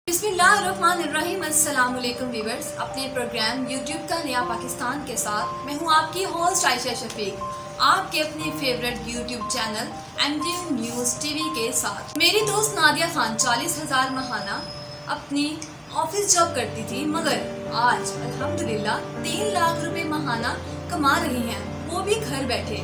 बिस्मिल्लाहिर्रहमानिर्रहीम। अस्सलाम वालेकुम व्यूअर्स, अपने प्रोग्राम यूट्यूब का नया पाकिस्तान के साथ मैं हूं आपकी होस्ट आयशा शफीक, आपके अपने favourite YouTube channel MDN news TV के साथ। मेरी दोस्त नादिया खान 40,000 माहाना अपनी ऑफिस जॉब करती थी, मगर आज अल्हम्दुलिल्लाह 3 लाख रुपए माहाना कमा रही हैं, वो भी घर बैठे।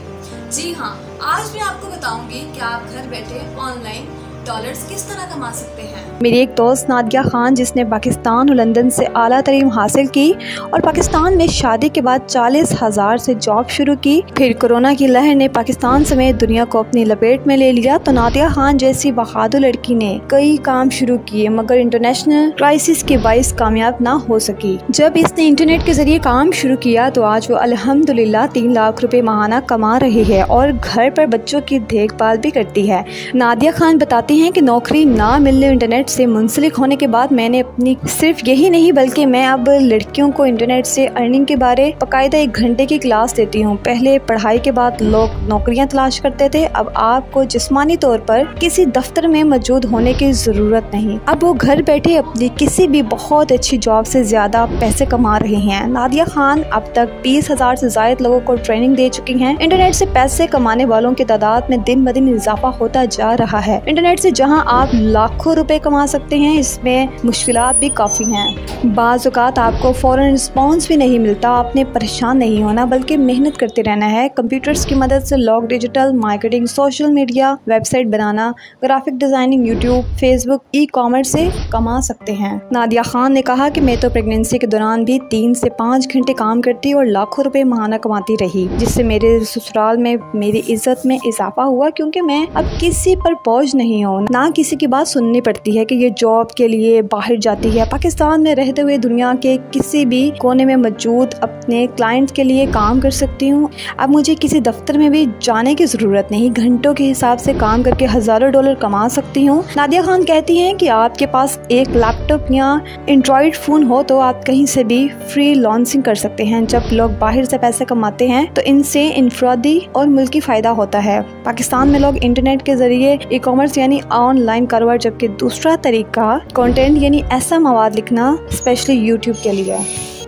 जी हाँ, आज मैं आपको बताऊंगी कि आप घर बैठे ऑनलाइन डॉलर्स किस तरह कमा सकते हैं। मेरी एक दोस्त नादिया खान, जिसने पाकिस्तान और लंदन से आला तरीम हासिल की और पाकिस्तान में शादी के बाद 40,000 से जॉब शुरू की। फिर कोरोना की लहर ने पाकिस्तान समेत दुनिया को अपनी लपेट में ले लिया, तो नादिया खान जैसी बहादुर लड़की ने कई काम शुरू किए, मगर इंटरनेशनल क्राइसिस के बाइस कामयाब ना हो सकी। जब इसने इंटरनेट के जरिए काम शुरू किया तो आज वो अल्हम्दुलिल्लाह 3 लाख रुपए माहाना कमा रही है और घर पर बच्चों की देखभाल भी करती है। नादिया खान बताती हैं कि नौकरी ना मिलने, इंटरनेट से मुंसलिक होने के बाद मैंने अपनी सिर्फ यही नहीं बल्कि मैं अब लड़कियों को इंटरनेट से अर्निंग के बारे बाकायदा 1 घंटे की क्लास देती हूँ। पहले पढ़ाई के बाद लोग नौकरियां तलाश करते थे, अब आपको जिस्मानी तौर पर किसी दफ्तर में मौजूद होने की जरूरत नहीं। अब वो घर बैठे अपनी किसी भी बहुत अच्छी जॉब से ज्यादा पैसे कमा रही हैं। नादिया खान अब तक 20,000 से ज्यादा लोगों को ट्रेनिंग दे चुकी हैं। इंटरनेट से पैसे कमाने वालों की तादाद में दिन ब दिन इजाफा होता जा रहा है। इंटरनेट से जहां आप लाखों रुपए कमा सकते हैं, इसमें मुश्किलात भी काफ़ी हैं। बाज़ औक़ात आपको फ़ौरन रिस्पॉन्स भी नहीं मिलता। आपने परेशान नहीं होना बल्कि मेहनत करते रहना है। कंप्यूटर्स की मदद से लोग digital marketing, social media, website बनाना, graphic designing, YouTube, Facebook, e-commerce से कमा सकते हैं। नादिया खान ने कहा कि मैं तो प्रेगनेंसी के दौरान भी 3 से 5 घंटे काम करती और लाखों रुपए माहाना कमाती रही, जिससे मेरे ससुराल में मेरी इज्जत में इजाफा हुआ, क्योंकि मैं अब किसी पर बोझ नहीं हूँ, ना किसी की बात सुननी पड़ती है कि ये जॉब के लिए बाहर जाती है। पाकिस्तान में रहते हुए दुनिया के किसी भी कोने में मौजूद अपने क्लाइंट के लिए काम कर सकती हूँ। अब मुझे किसी दफ्तर में भी जाने की ज़रूरत नहीं, घंटों के हिसाब से काम करके हज़ारों डॉलर कमा सकती हूँ। नादिया खान कहती हैं कि आपके पास एक लैपटॉप या एंड्रॉयड फ़ोन हो तो आप कहीं से भी फ्री लॉन्चिंग कर सकते हैं। जब लोग बाहर से पैसे कमाते हैं तो इनसे इनफरादी और मुल्की फ़ायदा होता है। पाकिस्तान में लोग इंटरनेट के ज़रिए ई-कॉमर्स यानी ऑनलाइन कारोबार, जबकि दूसरा तरीका कंटेंट यानी ऐसा मवाद लिखना स्पेशली यूट्यूब के लिए,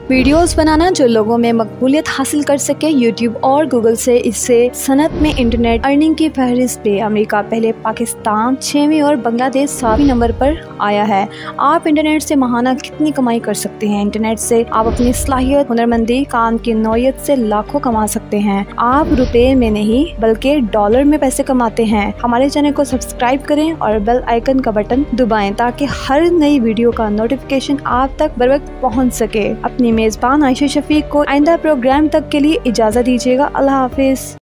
वीडियोस बनाना जो लोगों में मकबूलियत हासिल कर सके। यूट्यूब और गूगल से इससे सनत में इंटरनेट अर्निंग की फहरिस्त पे अमेरिका पहले, पाकिस्तान 6वें और बांग्लादेश 7वें नंबर पर आया है। आप इंटरनेट से माहाना कितनी कमाई कर सकते हैं? इंटरनेट से आप अपनी सलाहियत, हुनरमंदी, काम की नौयत से लाखों कमा सकते हैं। आप रुपए में नहीं बल्कि डॉलर में पैसे कमाते हैं। हमारे चैनल को सब्सक्राइब करें और बेल आइकन का बटन दबाएं ताकि हर नई वीडियो का नोटिफिकेशन आप तक बर वक्त पहुँच सके। अपनी मेज़बान आयशा शफीक को आइंदा प्रोग्राम तक के लिए इजाज़त दीजिएगा। अल्लाह हाफिज़।